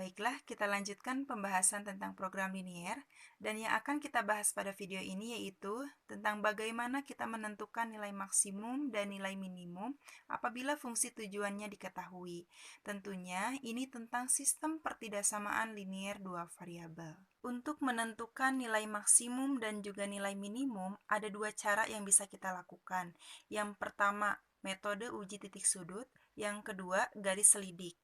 Baiklah, kita lanjutkan pembahasan tentang program linier, dan yang akan kita bahas pada video ini yaitu tentang bagaimana kita menentukan nilai maksimum dan nilai minimum apabila fungsi tujuannya diketahui. Tentunya ini tentang sistem pertidaksamaan linier dua variabel. Untuk menentukan nilai maksimum dan juga nilai minimum, ada dua cara yang bisa kita lakukan. Yang pertama, metode uji titik sudut, yang kedua, garis selidik.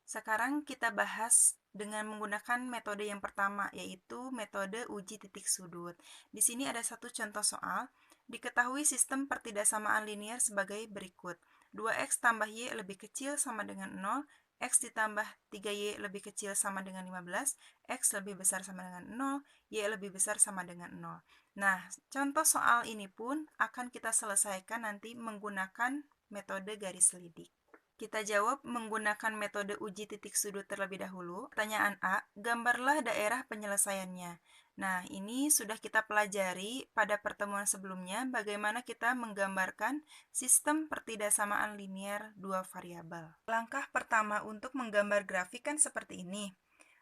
Sekarang kita bahas dengan menggunakan metode yang pertama, yaitu metode uji titik sudut. Di sini ada satu contoh soal. Diketahui sistem pertidaksamaan linier sebagai berikut. 2x tambah y lebih kecil sama dengan 0, x ditambah 3y lebih kecil sama dengan 15, x lebih besar sama dengan 0, y lebih besar sama dengan 0. Nah, contoh soal ini pun akan kita selesaikan nanti menggunakan metode garis selidik. Kita jawab menggunakan metode uji titik sudut terlebih dahulu. Pertanyaan A, gambarlah daerah penyelesaiannya. Nah, ini sudah kita pelajari pada pertemuan sebelumnya bagaimana kita menggambarkan sistem pertidaksamaan linier dua variabel. Langkah pertama untuk menggambar grafik kan seperti ini.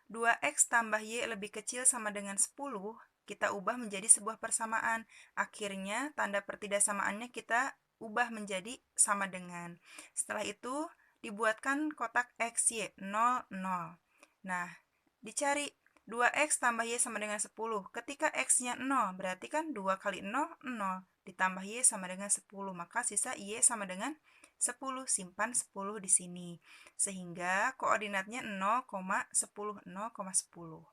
2x tambah y lebih kecil sama dengan 10, kita ubah menjadi sebuah persamaan. Akhirnya, tanda pertidaksamaannya kita ubah menjadi sama dengan. Setelah itu, dibuatkan kotak x, y, 0, 0. Nah, dicari 2x tambah y sama dengan 10. Ketika x-nya 0, berarti kan 2 kali 0, 0. Ditambah y sama dengan 10, maka sisa y sama dengan 10. Simpan 10 di sini. Sehingga koordinatnya 0, 10, 0, 10.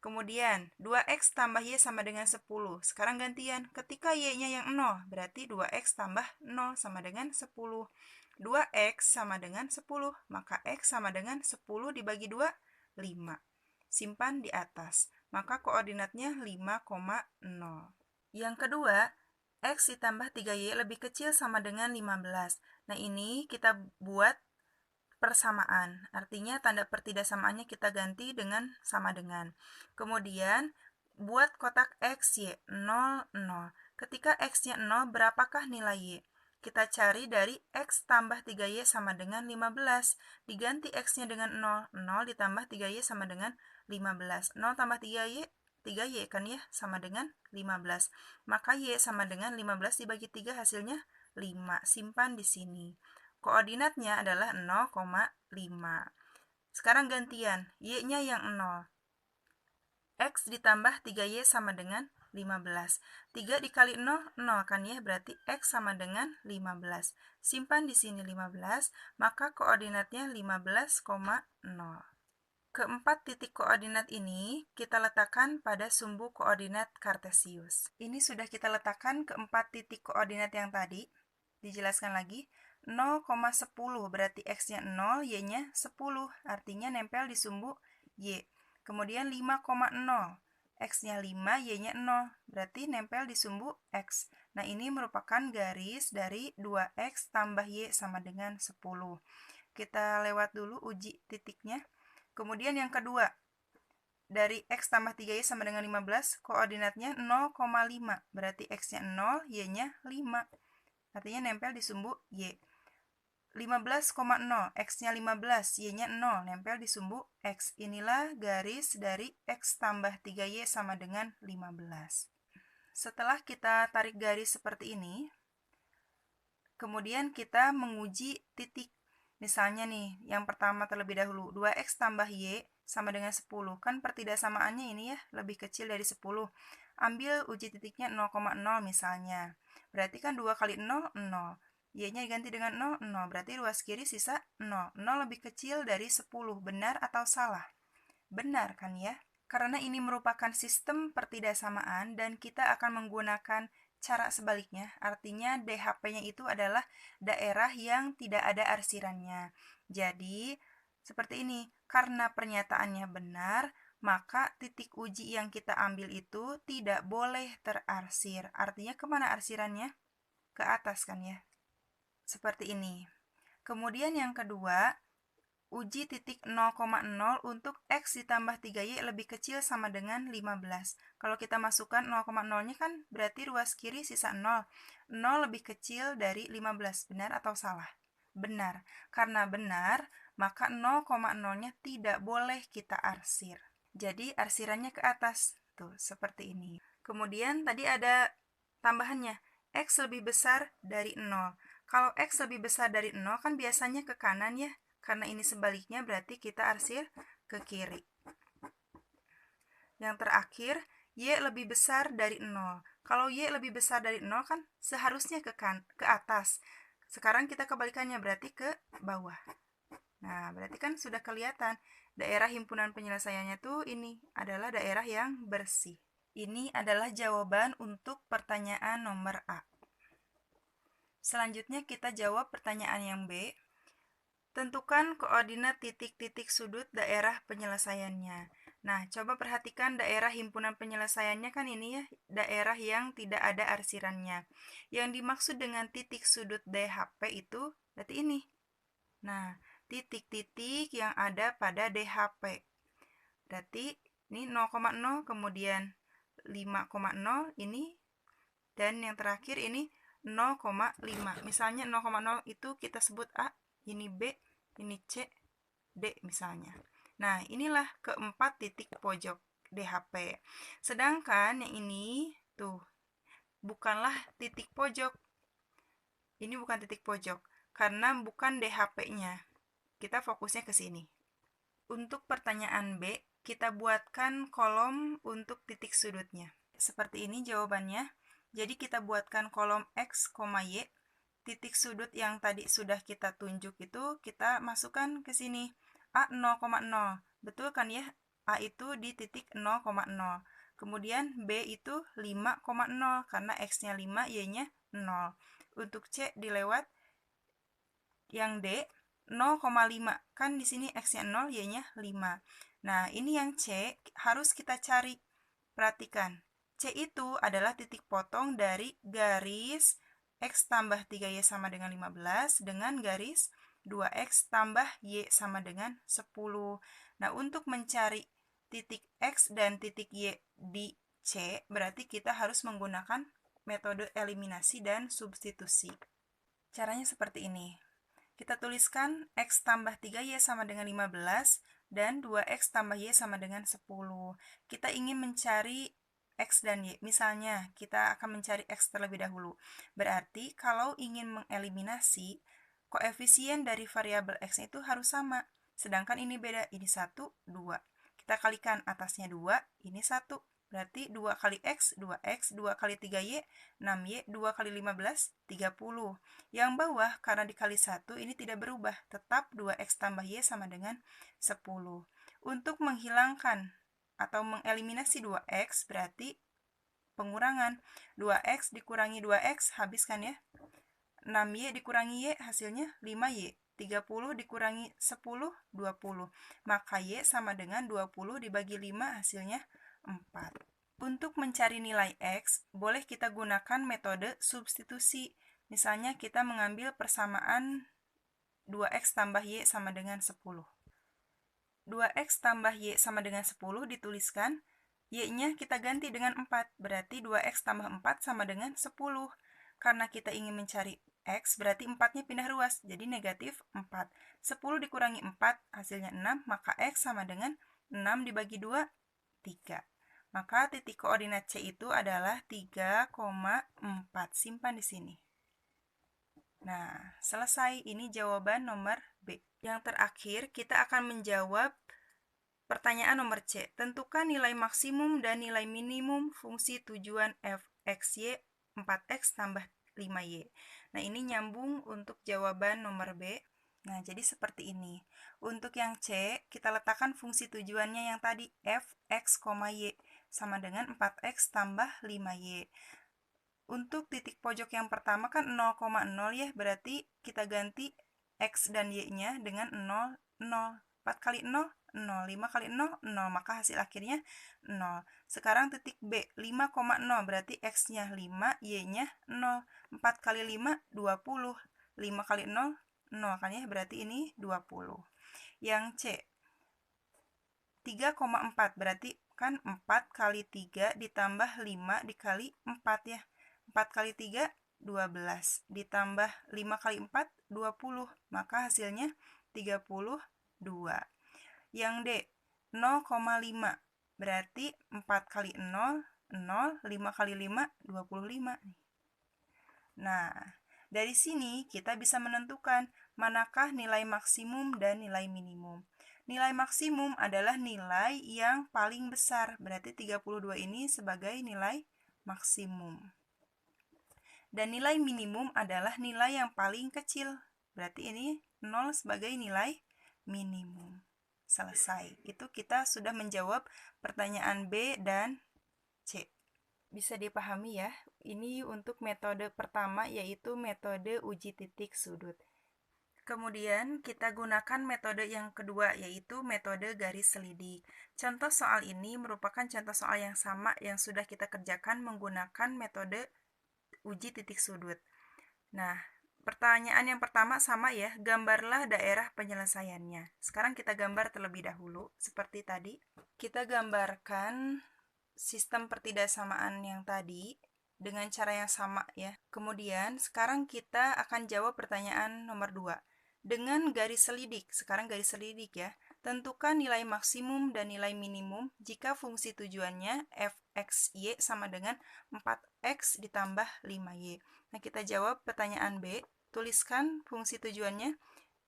Kemudian, 2x tambah y sama dengan 10. Sekarang gantian, ketika y-nya yang 0, berarti 2x tambah 0 sama dengan 10. 2x sama dengan 10, maka x sama dengan 10 dibagi 2, 5. Simpan di atas, maka koordinatnya 5,0. Yang kedua, x ditambah 3y lebih kecil sama dengan 15. Nah, ini kita buat persamaan, artinya tanda pertidaksamaannya kita ganti dengan sama dengan. Kemudian, buat kotak x, y, 0, 0. Ketika x-nya 0, berapakah nilai y? Kita cari dari x tambah 3y sama dengan 15. Diganti x-nya dengan 0. 0 ditambah 3y sama dengan 15. 0 tambah 3y, 3y kan ya, sama dengan 15. Maka y sama dengan 15 dibagi 3 hasilnya 5. Simpan di sini. Koordinatnya adalah 0,5. Sekarang gantian, y-nya yang 0. X ditambah 3y sama dengan 15. 3 dikali 0, 0 kan ya, berarti X sama dengan 15. Simpan di sini 15, maka koordinatnya 15,0. Keempat titik koordinat ini kita letakkan pada sumbu koordinat kartesius. Ini sudah kita letakkan keempat titik koordinat yang tadi. Dijelaskan lagi, 0,10 berarti x-nya 0, y-nya 10, artinya nempel di sumbu y. Kemudian 5,0, x-nya 5, y-nya 0, berarti nempel di sumbu x. Nah, ini merupakan garis dari 2x tambah y sama dengan 10. Kita lewat dulu uji titiknya. Kemudian yang kedua, dari x tambah 3y sama dengan 15, koordinatnya 0,5, berarti x-nya 0, y-nya 5. Artinya nempel di sumbu y. 15,0, x-nya 15, y-nya 0, nempel di sumbu x. Inilah garis dari x tambah 3y sama dengan 15. Setelah kita tarik garis seperti ini, kemudian kita menguji titik. Misalnya nih, yang pertama terlebih dahulu, 2x tambah y sama dengan 10. Kan pertidaksamaannya ini ya, lebih kecil dari 10. Ambil uji titiknya 0,0 misalnya. Berarti kan 2 kali 0, 0. Y-nya diganti dengan 0, 0. Berarti ruas kiri sisa 0. 0 lebih kecil dari 10. Benar atau salah? Benar kan ya? Karena ini merupakan sistem pertidaksamaan dan kita akan menggunakan cara sebaliknya. Artinya DHP-nya itu adalah daerah yang tidak ada arsirannya. Jadi, seperti ini. Karena pernyataannya benar, maka titik uji yang kita ambil itu tidak boleh terarsir. Artinya kemana arsirannya? Ke atas kan ya? Seperti ini. Kemudian yang kedua, uji titik 0,0 untuk x ditambah 3y lebih kecil sama dengan 15. Kalau kita masukkan 0,0-nya kan berarti ruas kiri sisa 0. 0 lebih kecil dari 15. Benar atau salah? Benar. Karena benar, maka 0,0-nya tidak boleh kita arsir. Jadi arsirannya ke atas, tuh seperti ini. Kemudian tadi ada tambahannya, X lebih besar dari 0. Kalau X lebih besar dari 0 kan biasanya ke kanan ya, karena ini sebaliknya berarti kita arsir ke kiri. Yang terakhir, Y lebih besar dari 0. Kalau Y lebih besar dari 0 kan seharusnya ke atas. Sekarang kita kebalikannya, berarti ke bawah. Nah, berarti kan sudah kelihatan daerah himpunan penyelesaiannya tuh ini adalah daerah yang bersih. Ini adalah jawaban untuk pertanyaan nomor A. Selanjutnya kita jawab pertanyaan yang B. Tentukan koordinat titik-titik sudut daerah penyelesaiannya. Nah, coba perhatikan daerah himpunan penyelesaiannya kan ini ya, daerah yang tidak ada arsirannya. Yang dimaksud dengan titik sudut DHP itu berarti ini. Nah, titik-titik yang ada pada DHP. Berarti ini 0,0, kemudian 5,0 ini, dan yang terakhir ini 0,5. Misalnya 0,0 itu kita sebut A, ini B, ini C, D misalnya. Nah, inilah keempat titik pojok DHP. Sedangkan yang ini tuh bukanlah titik pojok. Ini bukan titik pojok karena bukan DHP-nya. Kita fokusnya ke sini. Untuk pertanyaan B, kita buatkan kolom untuk titik sudutnya. Seperti ini jawabannya. Jadi kita buatkan kolom X, Y. Titik sudut yang tadi sudah kita tunjuk itu kita masukkan ke sini. A 0,0. Betul kan ya? A itu di titik 0,0. Kemudian B itu 5,0 karena X-nya 5, Y-nya 0. Untuk C dilewat yang D 0,5. Kan di sini X-nya 0, Y-nya 5. Nah, ini yang C harus kita cari. Perhatikan. C itu adalah titik potong dari garis X tambah 3Y sama dengan 15 dengan garis 2X tambah Y sama dengan 10. Nah, untuk mencari titik X dan titik Y di C, berarti kita harus menggunakan metode eliminasi dan substitusi. Caranya seperti ini. Kita tuliskan X tambah 3Y sama dengan 15 dan 2X tambah Y sama dengan 10. Kita ingin mencari X dan Y. Misalnya, kita akan mencari X terlebih dahulu. Berarti, kalau ingin mengeliminasi, koefisien dari variabel X itu harus sama. Sedangkan ini beda, ini 1, 2. Kita kalikan atasnya 2, ini 1. Berarti 2 kali X, 2X, 2 kali 3Y, 6Y, 2 kali 15, 30. Yang bawah, karena dikali 1, ini tidak berubah. Tetap 2X tambah Y sama dengan 10. Untuk menghilangkan atau mengeliminasi 2X, berarti pengurangan. 2X dikurangi 2X, habiskan ya. 6Y dikurangi Y, hasilnya 5Y. 30 dikurangi 10, 20. Maka Y sama dengan 20 dibagi 5, hasilnya 4. Untuk mencari nilai X, boleh kita gunakan metode substitusi. Misalnya kita mengambil persamaan 2X tambah Y sama dengan 10. 2X tambah Y sama dengan 10 dituliskan, Y-nya kita ganti dengan 4, berarti 2X tambah 4 sama dengan 10. Karena kita ingin mencari X, berarti 4-nya pindah ruas, jadi negatif 4. 10 dikurangi 4, hasilnya 6, maka X sama dengan 6 dibagi 2, 3. Maka titik koordinat C itu adalah 3,4. Simpan di sini. Nah, selesai. Ini jawaban nomor B. Yang terakhir, kita akan menjawab pertanyaan nomor C. Tentukan nilai maksimum dan nilai minimum fungsi tujuan f x y 4x tambah 5y. Nah, ini nyambung untuk jawaban nomor B. Nah, jadi seperti ini. Untuk yang C, kita letakkan fungsi tujuannya yang tadi, f, x, y, sama dengan 4x tambah 5y. Untuk titik pojok yang pertama kan 0,0 ya, berarti kita ganti x dan y-nya dengan 0, 0. 4 kali 0, 0. 5 kali 0, 0. Maka hasil akhirnya 0. Sekarang titik B, 5,0. Berarti x-nya 5, y-nya 0. 4 kali 5, 20. 5 kali 0, 0 kan ya, berarti ini 20. Yang C, 3,4. Berarti kan 4 kali 3 ditambah 5 dikali 4 ya. 4 kali 3, 12. Ditambah 5 kali 4, 20. Maka hasilnya 32. Yang D, 0,5. Berarti 4 kali 0, 0, 5 kali 5, 25. Nah, dari sini kita bisa menentukan manakah nilai maksimum dan nilai minimum. Nilai maksimum adalah nilai yang paling besar, berarti 32 ini sebagai nilai maksimum. Dan nilai minimum adalah nilai yang paling kecil, berarti ini 0 sebagai nilai minimum. Selesai. Itu kita sudah menjawab pertanyaan B dan C. Bisa dipahami ya, ini untuk metode pertama yaitu metode uji titik sudut. Kemudian kita gunakan metode yang kedua yaitu metode garis selidik. Contoh soal ini merupakan contoh soal yang sama yang sudah kita kerjakan menggunakan metode uji titik sudut. Nah, pertanyaan yang pertama sama ya, gambarlah daerah penyelesaiannya. Sekarang kita gambar terlebih dahulu, seperti tadi. Kita gambarkan sistem pertidaksamaan yang tadi dengan cara yang sama ya. Kemudian sekarang kita akan jawab pertanyaan nomor 2. Dengan garis selidik, sekarang garis selidik ya. Tentukan nilai maksimum dan nilai minimum jika fungsi tujuannya f(x,y) sama dengan 4x ditambah 5y. Nah, kita jawab pertanyaan B. Tuliskan fungsi tujuannya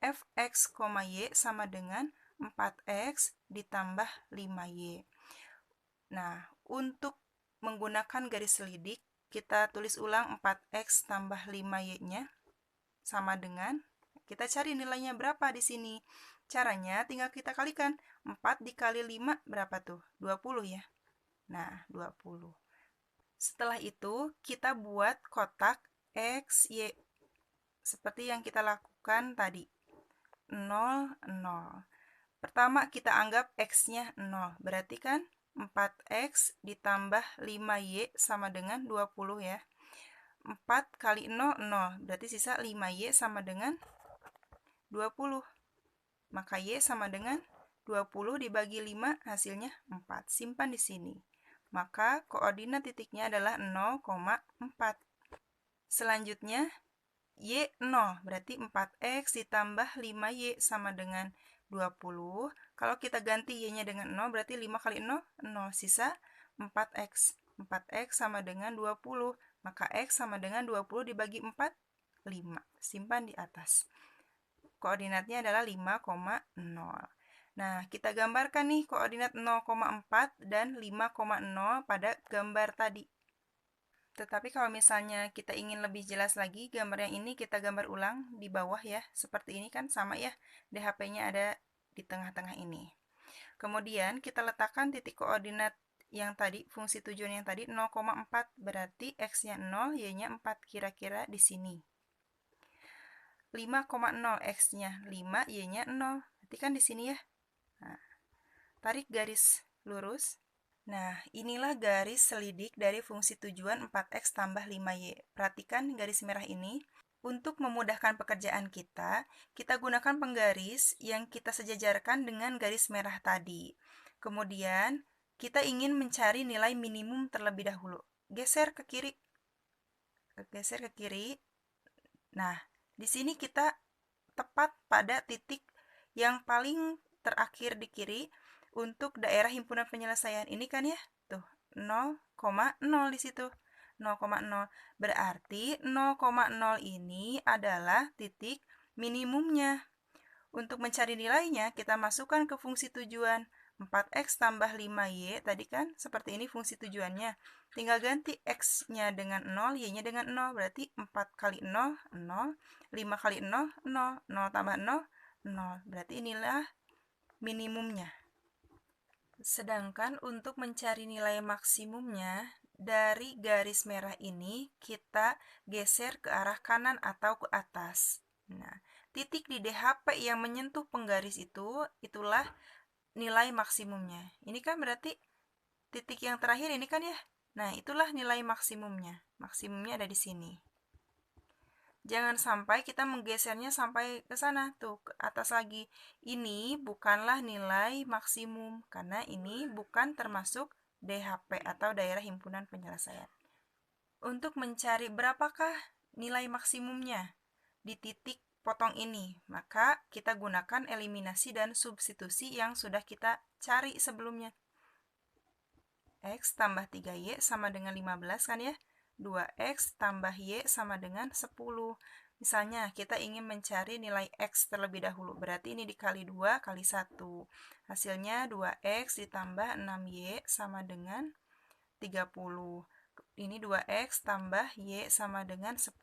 f(x, y) sama dengan 4x ditambah 5y. Nah, untuk menggunakan garis selidik, kita tulis ulang 4x tambah 5y-nya sama dengan, kita cari nilainya berapa di sini. Caranya tinggal kita kalikan. 4 dikali 5 berapa tuh? 20 ya. Nah, 20. Setelah itu, kita buat kotak X, Y. Seperti yang kita lakukan tadi. 0, 0. Pertama, kita anggap X-nya 0. Berarti kan 4x ditambah 5y sama dengan 20 ya. 4 kali 0, 0. Berarti sisa 5y sama dengan 20. Maka y sama dengan 20 dibagi 5 hasilnya 4. Simpan di sini. Maka koordinat titiknya adalah 0,4. Selanjutnya y 0. Berarti 4x ditambah 5y sama dengan 20. Kalau kita ganti y-nya dengan 0, berarti 5 kali 0, 0. Sisa 4x. 4x sama dengan 20. Maka x sama dengan 20 dibagi 4, 5. Simpan di atas. Koordinatnya adalah 5,0. Nah, kita gambarkan nih koordinat 0,4 dan 5,0 pada gambar tadi. Tetapi kalau misalnya kita ingin lebih jelas lagi, gambar yang ini kita gambar ulang di bawah ya. Seperti ini kan sama ya, DHP-nya ada di tengah-tengah ini. Kemudian kita letakkan titik koordinat yang tadi, fungsi tujuan yang tadi 0,4, berarti x-nya 0, y-nya 4, kira-kira di sini. 5,0, x-nya 5, y-nya 0, berarti kan di sini ya. Nah, tarik garis lurus. Nah, inilah garis selidik dari fungsi tujuan 4x tambah 5y. Perhatikan garis merah ini. Untuk memudahkan pekerjaan kita gunakan penggaris yang kita sejajarkan dengan garis merah tadi. Kemudian, kita ingin mencari nilai minimum terlebih dahulu. Geser ke kiri. Geser ke kiri. Nah, di sini kita tepat pada titik yang paling terakhir di kiri untuk daerah himpunan penyelesaian. Ini kan ya, tuh 0,0 di situ. 0,0. Berarti 0,0 ini adalah titik minimumnya. Untuk mencari nilainya, kita masukkan ke fungsi tujuan. 4x tambah 5y, tadi kan seperti ini fungsi tujuannya. Tinggal ganti x-nya dengan 0, y-nya dengan 0. Berarti 4 kali 0, 0. 5 kali 0, 0. 0 tambah 0, 0. Berarti inilah minimumnya. Sedangkan untuk mencari nilai maksimumnya, dari garis merah ini kita geser ke arah kanan atau ke atas. Nah, titik di DHP yang menyentuh penggaris itu, itulah nilai maksimumnya. Ini kan berarti titik yang terakhir ini kan ya. Nah, itulah nilai maksimumnya. Maksimumnya ada di sini. Jangan sampai kita menggesernya sampai ke sana, tuh, ke atas lagi. Ini bukanlah nilai maksimum, karena ini bukan termasuk DHP atau daerah himpunan penyelesaian. Untuk mencari berapakah nilai maksimumnya di titik potong ini. Maka kita gunakan eliminasi dan substitusi yang sudah kita cari sebelumnya. X tambah 3Y sama dengan 15 kan ya? 2X tambah Y sama dengan 10. Misalnya, kita ingin mencari nilai X terlebih dahulu. Berarti ini dikali 2 kali 1. Hasilnya 2X ditambah 6Y sama dengan 30. Ini 2X tambah Y sama dengan 10.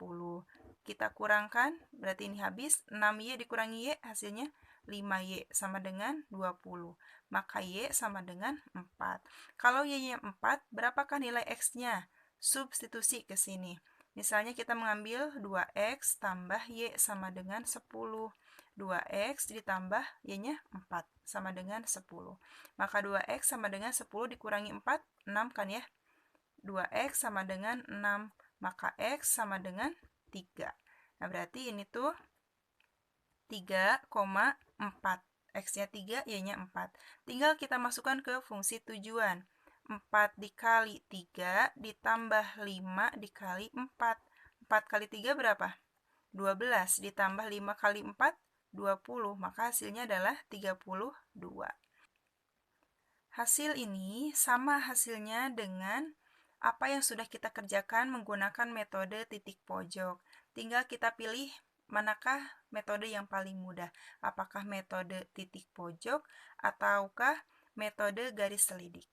Kita kurangkan, berarti ini habis. 6Y dikurangi Y, hasilnya 5Y sama dengan 20. Maka Y sama dengan 4. Kalau Y-nya 4, berapakah nilai X-nya? Substitusi ke sini. Misalnya kita mengambil 2X tambah Y sama dengan 10. 2X ditambah Y-nya 4 sama dengan 10. Maka 2X sama dengan 10 dikurangi 4, 6 kan ya? 2X sama dengan 6. Maka X sama dengan 3. Nah, berarti ini tuh 3,4. X-nya 3, Y-nya 4. Tinggal kita masukkan ke fungsi tujuan. 4 dikali 3 ditambah 5 dikali 4. 4 kali 3 berapa? 12 ditambah 5 kali 4, 20. Maka hasilnya adalah 32. Hasil ini sama hasilnya dengan apa yang sudah kita kerjakan menggunakan metode titik pojok. Tinggal kita pilih manakah metode yang paling mudah. Apakah metode titik pojok ataukah metode garis selidik.